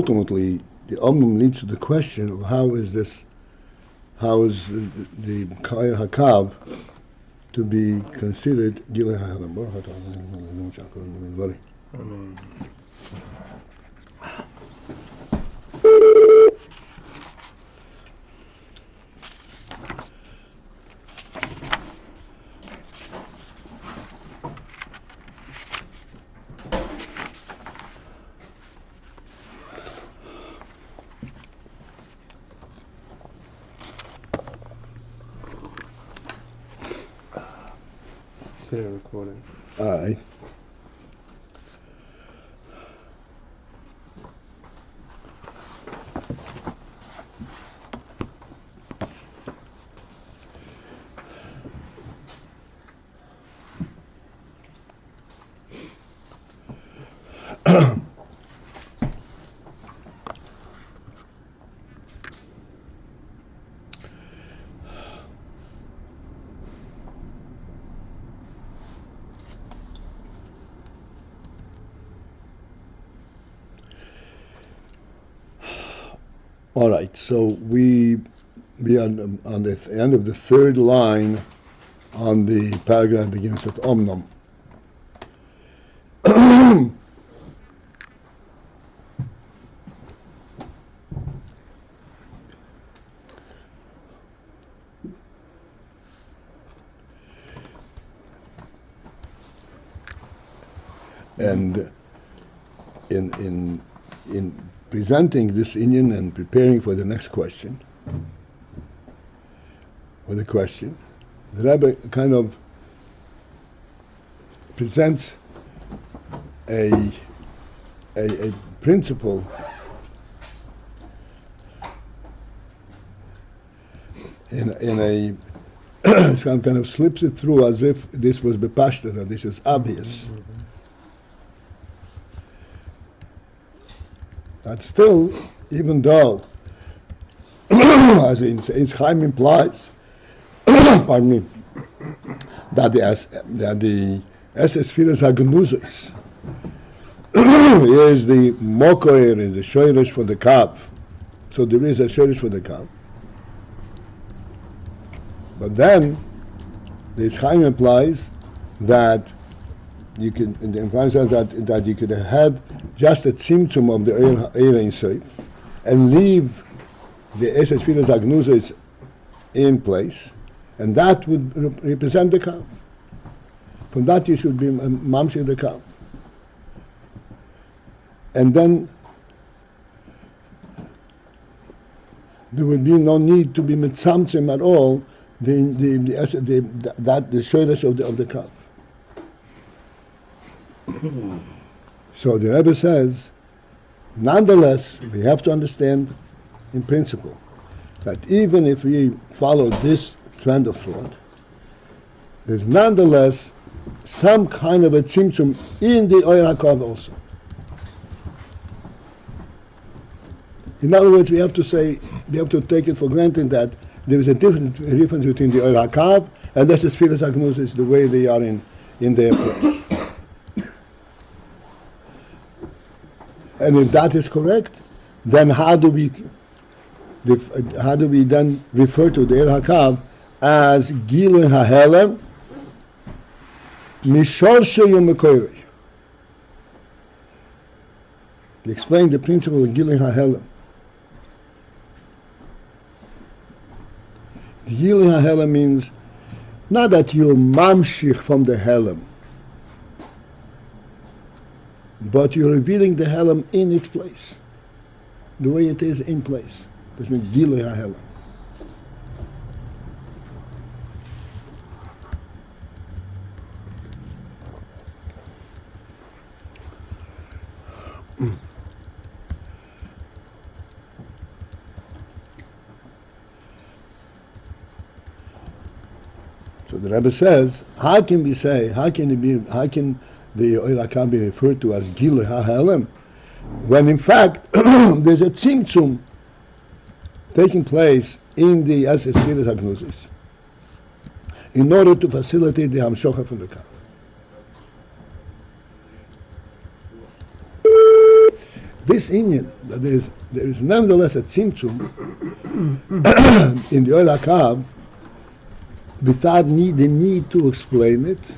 ultimately the Omnum leads to the question of how is the Kohen Hakav to be considered Gilui HaHelam. Recording. Aye. All right, so we are on the end of the third line on the paragraph begins with Omnum. And in presenting this Inyan and preparing for the next question, the Rebbe kind of presents a principle in a kind of slips it through as if this was bepashta, that this is obvious. But still, even though, as in Chaim implies, pardon me, that the sphirot hagnuzos is the mokoir, is the shoyrish for the kav. So there is a shoyrish for the kav. But then, the Chaim implies that you can, the implies that you could have just a tzimtzum of the Ayin Seif and leave the sphirot hagnuzos in place, and that would represent the kav. From that you should be mamshir the kav. And then there would be no need to be mitzamtzim at all the shoyrish of the kav. So the Rebbe says, nonetheless, we have to understand in principle that even if we follow this trend of thought, there's nonetheless some kind of a tzimtzum in the Oyer HaKav also. In other words, we have to take it for granted that there is a difference between the Oyer HaKav and the sphirot hagnuzos, the way they are in their place. And if that is correct, then how do we then refer to the Oyer HaKav as Gilui HaHelam Mishorshe Yomekoirei? Explain the principle of Gilui HaHelam. Gilui HaHelam means not that you're mamshich from the Helam, but you're revealing the Helam in its place, the way it is in place. This means Gilui HaHelam. So the Rebbe says, how can the Oyer HaKav be referred to as Gilui HaHelam, when in fact there's a tzimtzum taking place in the sphirot hagnuzos in order to facilitate the hamshocha from the kav. This Inyan, that there is nevertheless a tzimtzum in the Oil HaKav without the need to explain it.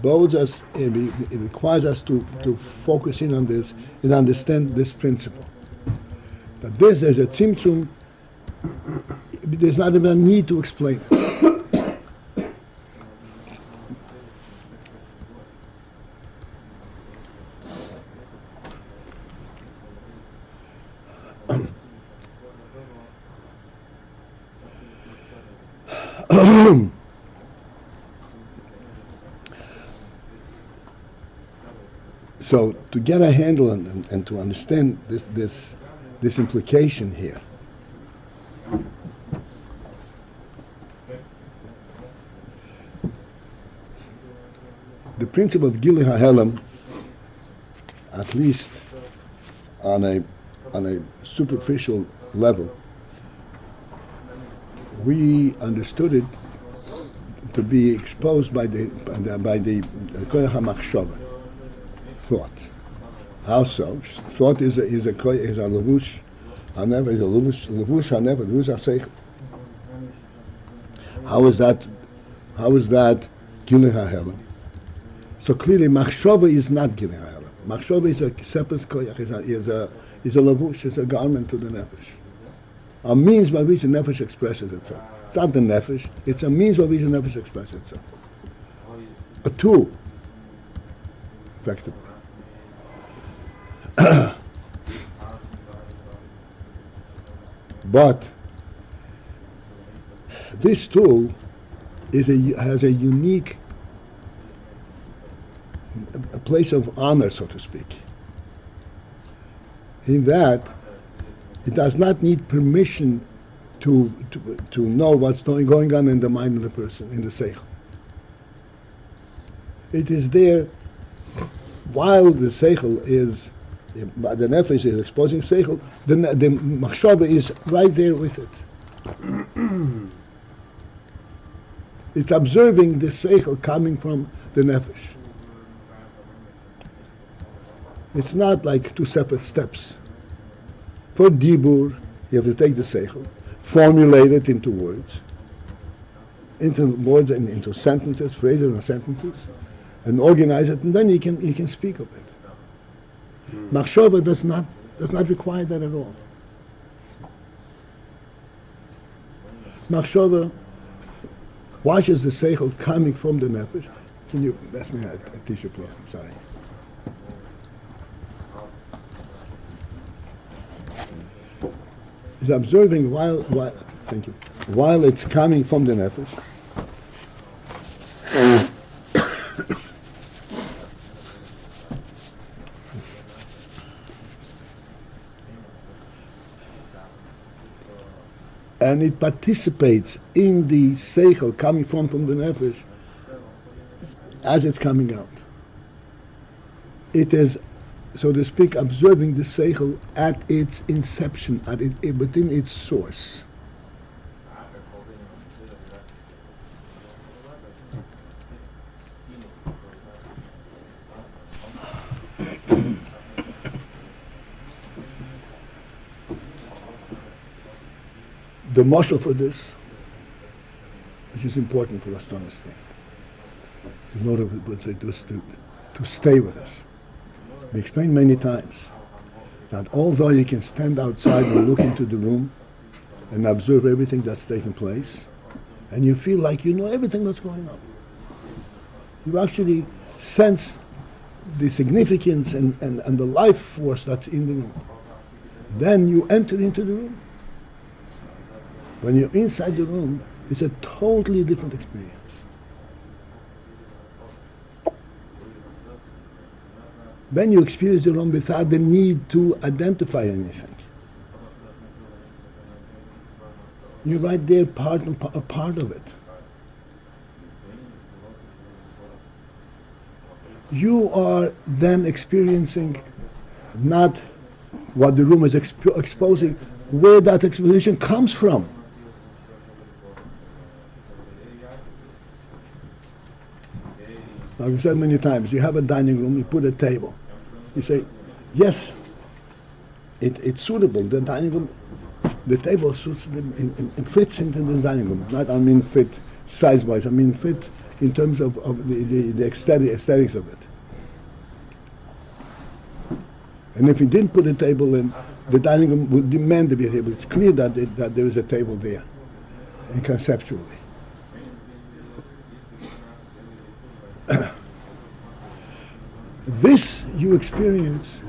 It requires us to focus in on this and understand this principle. That there's a tzimtzum, there's not even a need to explain it. So to get a handle on and to understand this implication here, the principle of Gilui HaHelam, at least on a superficial level, we understood it to be exposed by the koyach hamachshava, thought. How so? Thought is a levush hanever, is a levush hanever, levush sechel. How is that Gilui HaHelam? So clearly, machshava is not Gilui HaHelam. Machshava is a separate koyach, is a levush, is a garment to the nefesh. A means by which the nefesh expresses itself. It's not the nefesh, it's a means by which the nefesh expresses itself. A tool, effectively. But this tool has a unique a place of honor, so to speak, in that it does not need permission to know what's going on in the mind of the person, in the sechel. It is there while the sechel is, the nefesh is exposing sechel, the machshava is right there with it. It's observing the sechel coming from the nefesh. It's not like two separate steps. For dibur, you have to take the sechel, formulate it into words and into sentences, phrases and sentences, and organize it, and then you can speak of it. Machshava does not require that at all. Machshava watches the sechel coming from the nefesh. Can you pass me a tissue, please? I'm sorry. Is observing while it's coming from the nefesh. And it participates in the sechel coming from the nefesh as it's coming out. It is, so to speak, observing the sechel at its inception, within its source. The mashal for this, which is important for us to understand, in order to stay with us. We explained many times that although you can stand outside and look into the room and observe everything that's taking place, and you feel like you know everything that's going on, you actually sense the significance and the life force that's in the room. Then you enter into the room. When you're inside the room, it's a totally different experience. When you experience the room without the need to identify anything, you're right there, a part of it. You are then experiencing not what the room is exposing, where that exposition comes from. I've said many times, you have a dining room, you put a table. You say, yes, it's suitable. The dining room, the table suits them, it fits into this dining room. Not, I mean, fit size-wise. I mean, fit in terms of the aesthetics of it. And if you didn't put a table in, the dining room would demand to be a table. It's clear that there is a table there, and conceptually. This you experience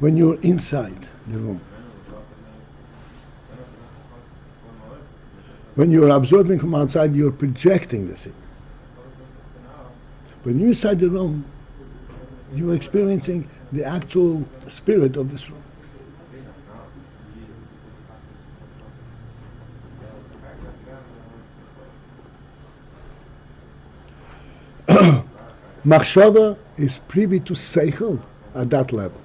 when you're inside the room. When you're observing from outside, you're projecting the scene. When you're inside the room, you're experiencing the actual spirit of this room. Machshava is privy to sechel at that level.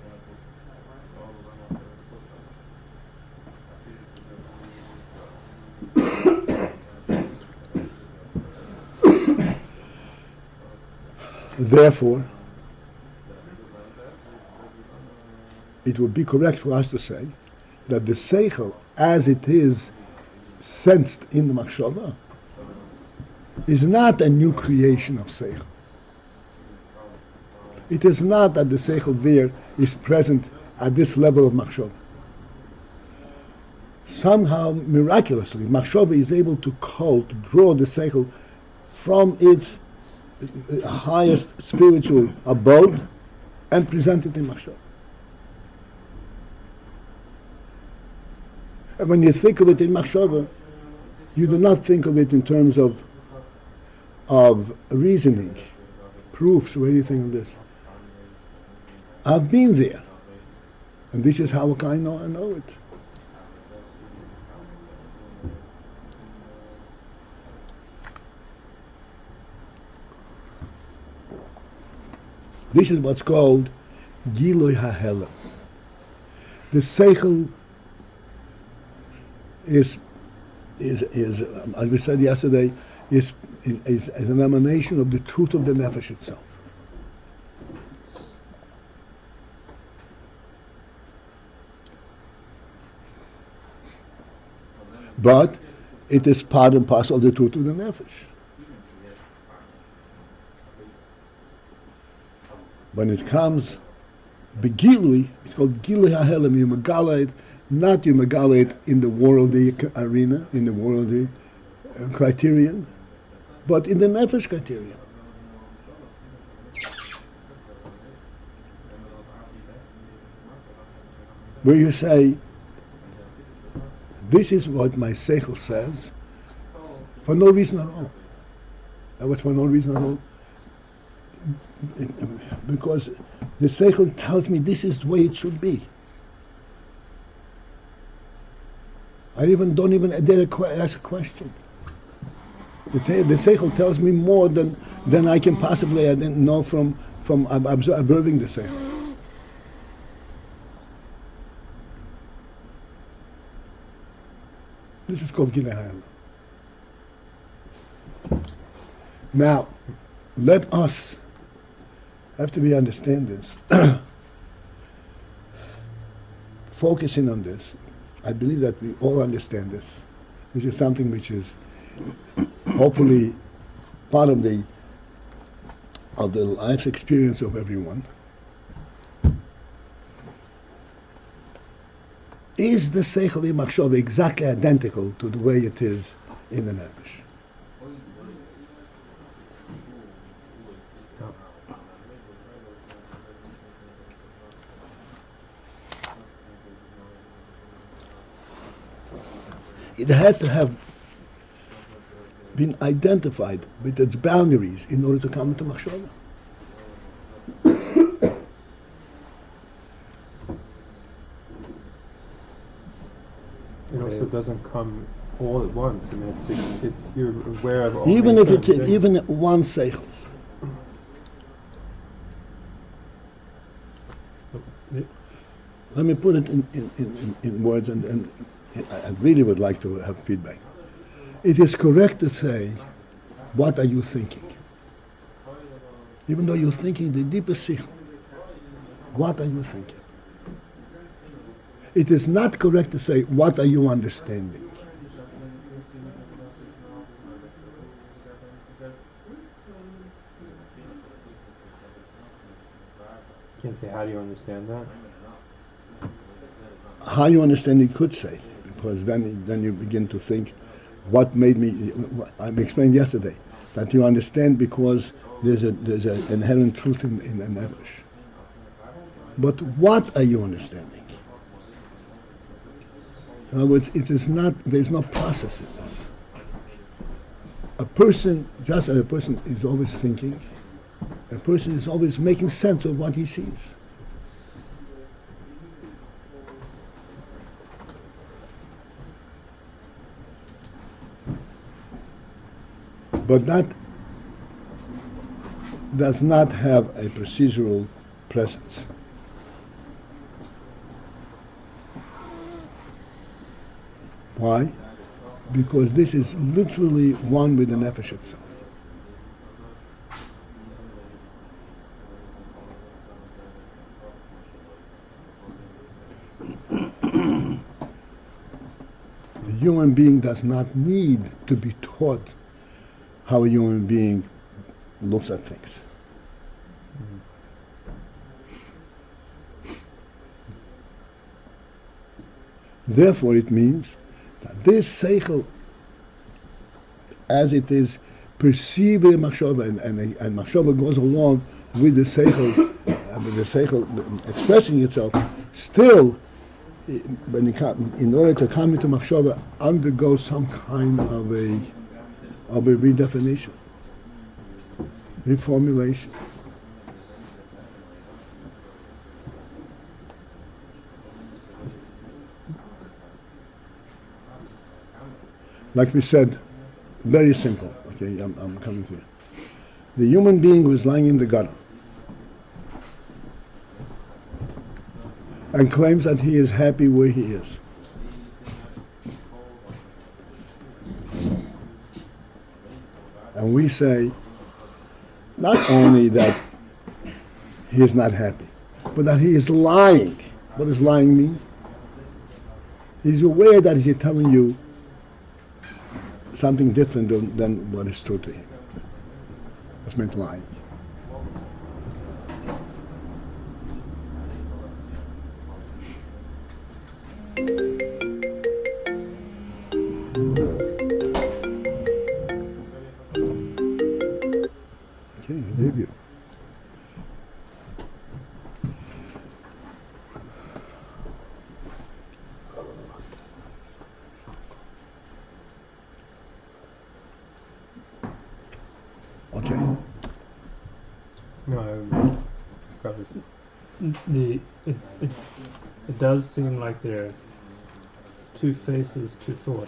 Therefore, it would be correct for us to say that the sechel, as it is sensed in the machshava, is not a new creation of sechel. It is not that the sechel there is present at this level of machshava. Somehow, miraculously, machshava is able to draw the sechel from its highest spiritual abode and present it in machshava. And when you think of it in machshava, you do not think of it in terms of reasoning, proofs, or anything of this. I've been there, and this is how I know it. This is what's called Giloi HaHelam. The sechel is as we said yesterday, is an emanation of the truth of the nefesh itself. But it is part and parcel of the truth of the nefesh. When it comes begilui, it's called gilui hahelem. You megala it, not you megala it in the worldly arena, in the worldly criterion, but in the nefesh criterion. Where you say, this is what my sechel says, for no reason at all. That was for no reason at all. Because the sechel tells me this is the way it should be. I don't even dare ask a question. The sechel tells me more than I can possibly know from observing the sechel. This is called Gilui HaHelam. Now, let us, after we understand this, focusing on this, I believe that we all understand this. This is something which is hopefully part of the life experience of everyone. Is the sechel machshava exactly identical to the way it is in the nefesh? It had to have been identified with its boundaries in order to come into machshava. It also doesn't come all at once. I mean, it's you're aware of all. Even if it's even one sechel. Let me put it in words, and I really would like to have feedback. It is correct to say, what are you thinking? Even though you're thinking the deepest sechel. What are you thinking? It is not correct to say, what are you understanding? You can't say, how do you understand that? How you understand you could say, because then you begin to think, what made me, I explained yesterday, that you understand because there's an inherent truth in the nefesh. But what are you understanding? In other words, it is not, there's no process in this. A person, just as a person is always thinking, a person is always making sense of what he sees. But that does not have a procedural presence. Why? Because this is literally one with the nefesh itself. The human being does not need to be taught how a human being looks at things. Therefore, it means that this sechel, as it is perceiving machshava, and machshava goes along with the sechel expressing itself, still, when in order to come into machshava, undergoes some kind of a redefinition, reformulation. Like we said, very simple. Okay, I'm coming to you. The human being who is lying in the gutter and claims that he is happy where he is. And we say, not only that he is not happy, but that he is lying. What does lying mean? He's aware that he's telling you something different than what is true to him. That's meant lying. Okay, debut. Okay. No, I covered. It does seem like there are two faces to thought.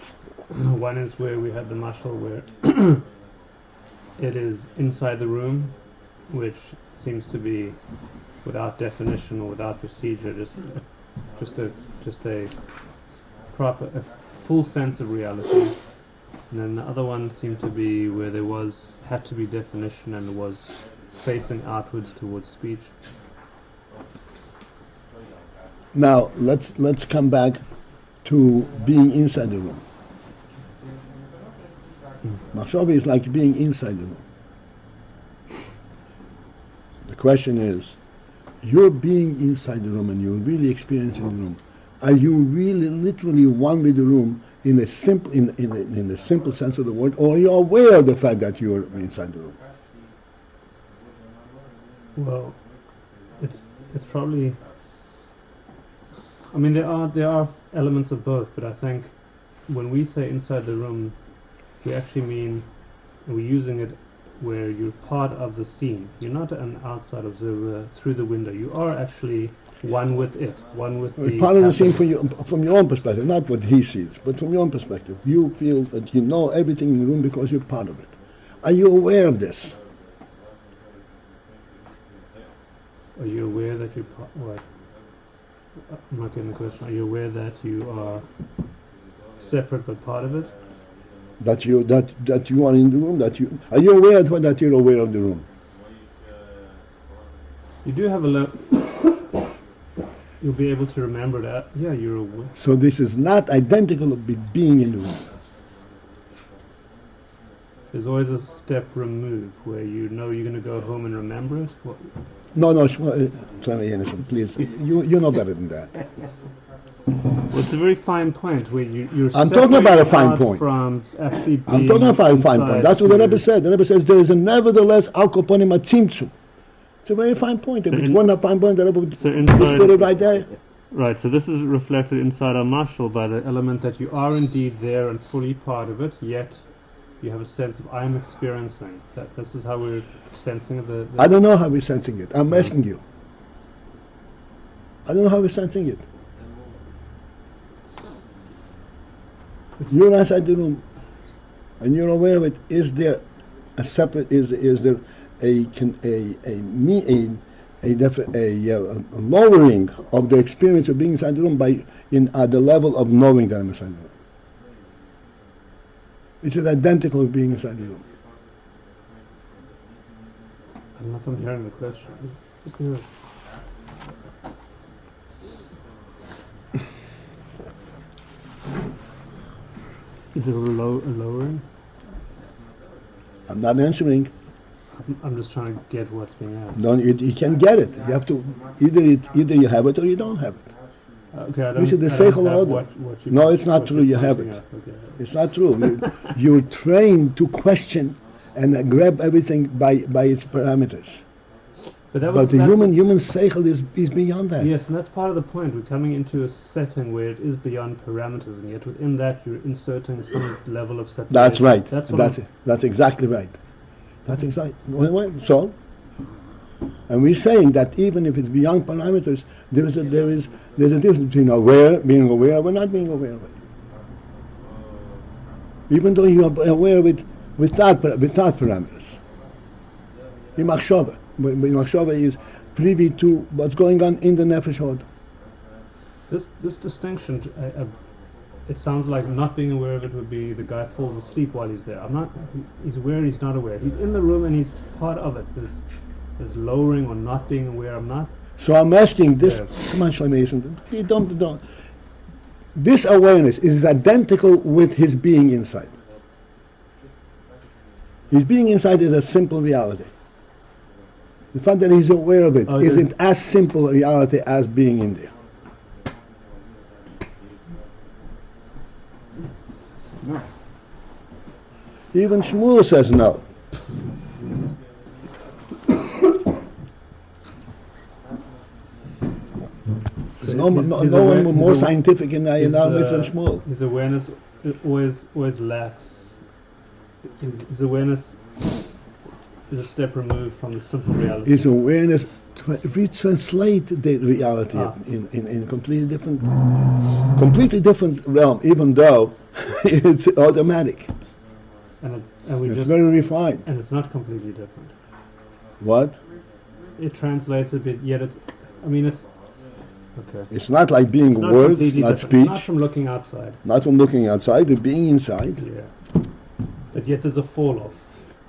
One is where we had the mashal where it is inside the room, which seems to be without definition or without procedure, just a proper, a full sense of reality. And then the other one seemed to be where there had to be definition and was facing outwards towards speech. Now let's come back to being inside the room. Machshava is like being inside the room. The question is, you're being inside the room and you're really experiencing the room. Are you really literally one with the room in the simple sense of the word, or are you aware of the fact that you're inside the room? Well, it's probably. I mean, there are elements of both, but I think when we say inside the room, we actually mean we're using it where you're part of the scene. You're not an outside observer through the window. You are actually one with it, one with the part of the scene from your own perspective, not what he sees, but from your own perspective. You feel that you know everything in the room because you're part of it. Are you aware of this? Are you aware that you're part? What? I'm not getting the question. Are you aware that you are separate but part of it? That you are in the room. Are you aware that you're aware of the room? You do have you'll be able to remember that. Yeah, you're aware. So this is not identical with being in the room. There's always a step removed where you know you're going to go home and remember it. What? No, Tony Innocent, please. You know better than that. Well, it's a very fine point where you're I'm talking about a fine point. From actually I'm talking about a fine point. That's what the Rebbe said. The Rebbe says there is a nevertheless al koponim a tzimtzum. It's a very fine point. If it's one fine point, the Rebbe would put it right there. Right, so this is reflected inside our mashal by the element that you are indeed there and fully part of it, yet you have a sense of I'm experiencing. That this is how we're sensing the I don't know how we're sensing it. I'm asking you. I don't know how we're sensing it. You're inside the room, and you're aware of it. Is there a separate? Is there a lowering of the experience of being inside the room at the level of knowing that I'm inside the room? Is it identical with being inside the room? I'm not hearing the question. Just hear it. Is it a lowering? I'm not answering. I'm just trying to get what's being asked. No, you can't get it. You have to either you have it or you don't have it. Okay, I don't. This is the sechel order. No, it's not true. You have it. Okay. It's not true. You're trained to question and grab everything by its parameters. But the human sechel is beyond that. Yes, and that's part of the point. We're coming into a setting where it is beyond parameters, and yet within that you're inserting some level of separation. That's right. That's exactly right. That's exactly. So, and we're saying that even if it's beyond parameters, there's a difference between being aware or not being aware of it. Even though you are aware of it without parameters. Your machshava is privy to what's going on in the nefesh order. This distinction, it sounds like not being aware of it would be the guy falls asleep while he's there. He's aware, he's not aware. He's in the room and he's part of it. There's lowering or not being aware. I'm not. So I'm asking this. Yeah. Come on, Shlomo. You don't. This awareness is identical with his being inside. His being inside is a simple reality. The fact that he's aware of it isn't as simple a reality as being in there. No. Even Shmuel says no. There's no one more scientific in AyinBase than Shmuel. His awareness always lacks. His awareness is a step removed from the simple reality. His awareness retranslate the reality in a completely different realm, even though it's automatic. And it's very refined. And it's not completely different. What? It translates a bit, yet it's okay. It's not like being words, not speech. Not from looking outside. Not from looking outside, but being inside. Yeah. But yet there's a fall off.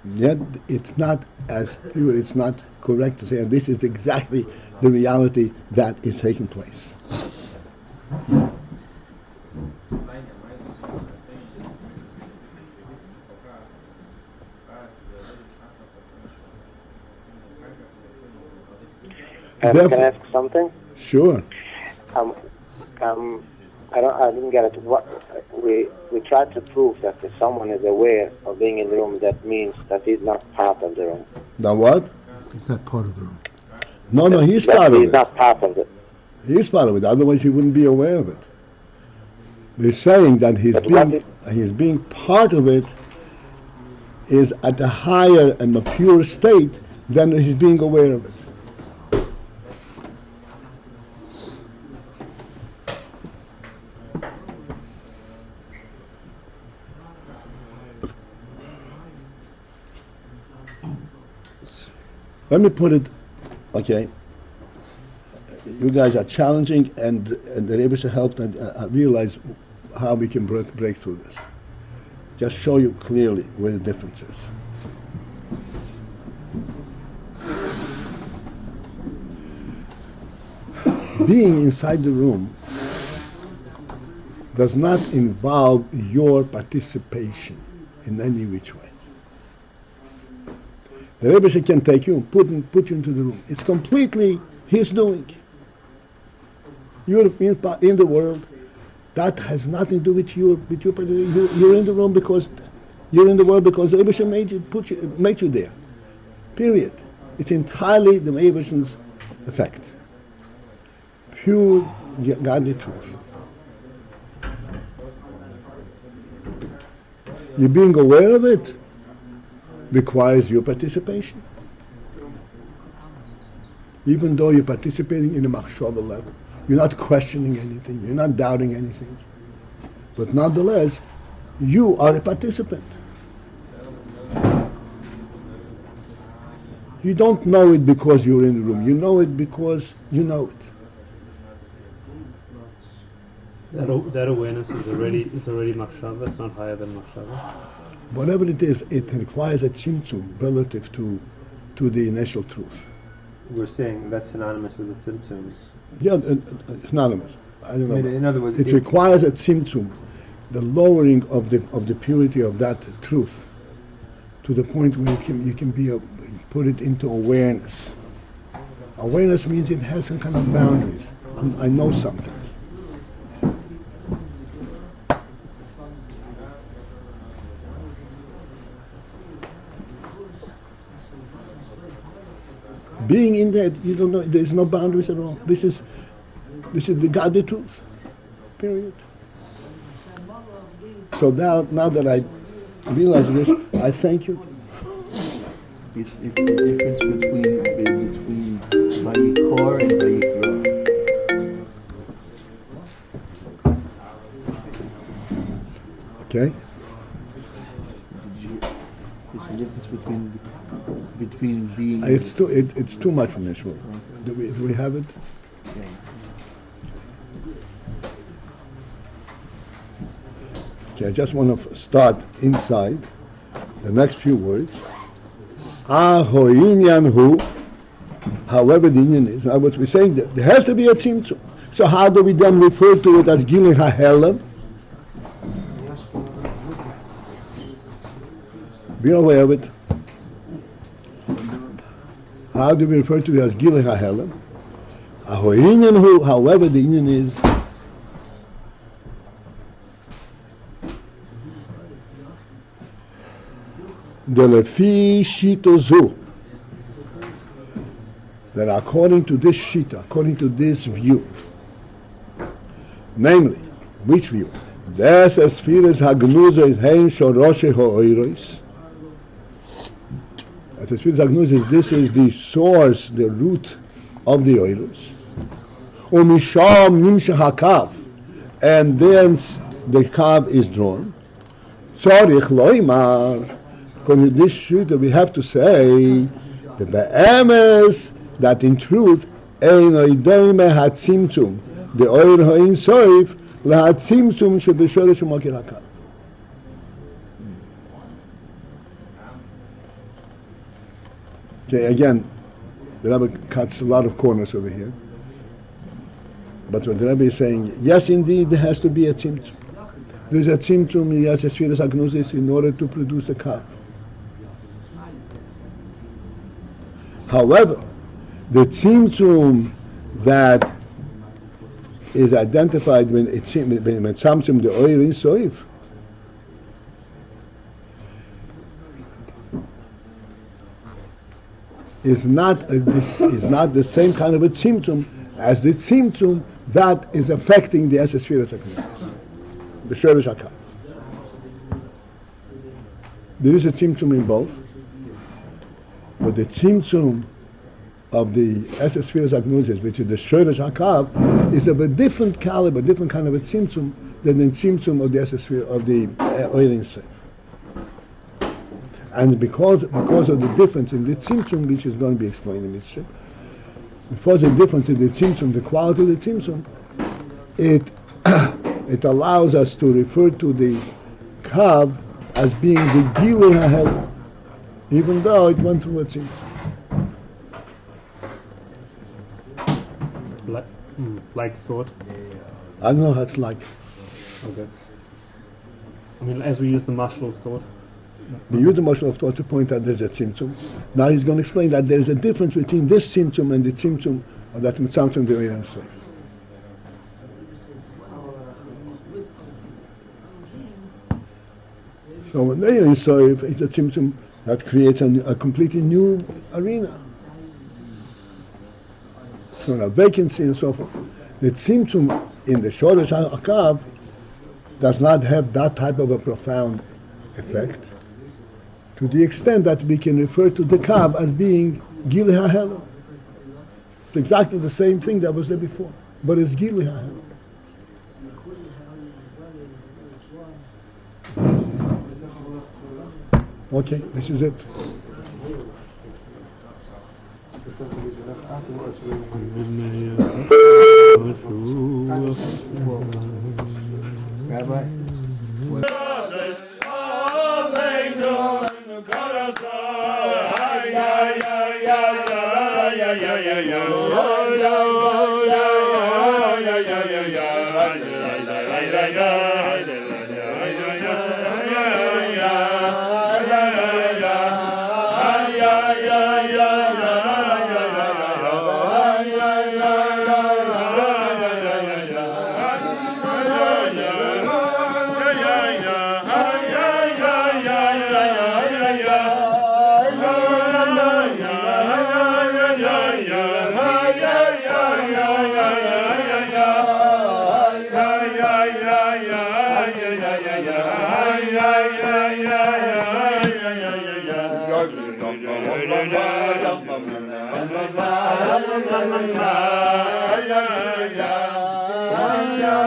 Yet it's not as pure, it's not correct to say, and this is exactly the reality that is taking place. Can I ask something? Sure. I didn't get it. What we tried to prove that if someone is aware of being in the room, that means that he's not part of the room. The what? He's not part of the room. No, he's part of it. He's not part of it. He's part of it. Otherwise, he wouldn't be aware of it. We're saying that his being part of it is at a higher and a pure state than his being aware of it. Let me put it, okay. You guys are challenging, and the Rebbe should help and realize how we can break through this. Just show you clearly where the difference is. being inside the room does not involve your participation in any which way. The Rebbe can take you and put you into the room. It's completely his doing. You're in the world. That has nothing to do with you. You're in the room because you're in the world because the Rebbe made you there. Period. It's entirely the Rebbe's effect. Pure godly truth. You being aware of it requires your participation. Even though you're participating in a machshava level, you're not questioning anything, you're not doubting anything. But nonetheless, you are a participant. You don't know it because you're in the room. You know it because you know it. That awareness is already machshava. It's not higher than machshava. Whatever it is, it requires a tzimtzum relative to the initial truth. We're saying that's synonymous with the tzimtzums. Yeah, synonymous. I don't know. In other words, it requires a tzimtzum, the lowering of the purity of that truth, to the point where you can put it into awareness. Awareness means it has some kind of boundaries. I know something. Being in that, you don't know. There's no boundaries at all. This is the godly truth. Period. So now that I realize this, I thank you. It's the difference between Vayikor and Vayikra. Okay. It's the difference between being. It's too much from this world. Do we have it? Okay. Okay, I just want to start inside the next few words. Ahoinyan hu, however the Indian is. Now what we're saying, that there has to be a tzimtzum. So how do we then refer to it as Gilui HaHelem? Be aware of it. How do we refer to it as Gilui HaHelem? Ahoinyan hu, however the Indian is. Delefi shitozu, that according to this shita, according to this view, namely, which view? Des sphirot hagnuza is hein shoroshe ha'oiros. As sphirot hagnuza, this is the source, the root of the oiros. Umisham nimsha hakav, and thence the kav is drawn. Tzorich loimar. From this shita we have to say the be'emes that in truth ein oideme hatzimtzum the oir ha'in soif lahatzimtzum shebeshorish u'makir hakav. Okay, again, the Rebbe cuts a lot of corners over here. But what the Rebbe is saying, yes, indeed, there has to be a tzimtzum. There's a tzimtzum, yes, a sphirot hagnuza in order to produce a kav. However, the tzimtzum that is identified when tzimtzum the oil in soif is not the same kind of a tzimtzum as the tzimtzum that is affecting the sphirot hagnuza, the shorish hakav. There is a tzimtzum in both. But the tzimtzum of the sphirot hagnuza, which is the shorish hakav, is of a different caliber, different kind of a tzimtzum than the tzimtzum of the sphirot of the oil in soif. And because of the difference in the tzimtzum, which is going to be explained in Mitzvah, because of the difference in the tzimtzum, the quality of the tzimtzum, it allows us to refer to the kav as being the Gilui HaHelem, even though it went through a tzimtzum. Like thought. I don't know how it's like. Okay. I mean, as we use the mashal of thought. We use the motion of thought to point out there's a tzimtzum. Now he's going to explain that there's a difference between this tzimtzum and the tzimtzum of that tzimtzum the Ayin Sof. So an Ayin Sof is a tzimtzum that creates a completely new arena. So a vacancy and so forth. The tzimtzum in the Shoresh HaKav does not have that type of a profound effect, to the extent that we can refer to the Kav as being Gili HaHelem. It's exactly the same thing that was there before, but it's Gili HaHelem. Okay, this is it. Rabbi?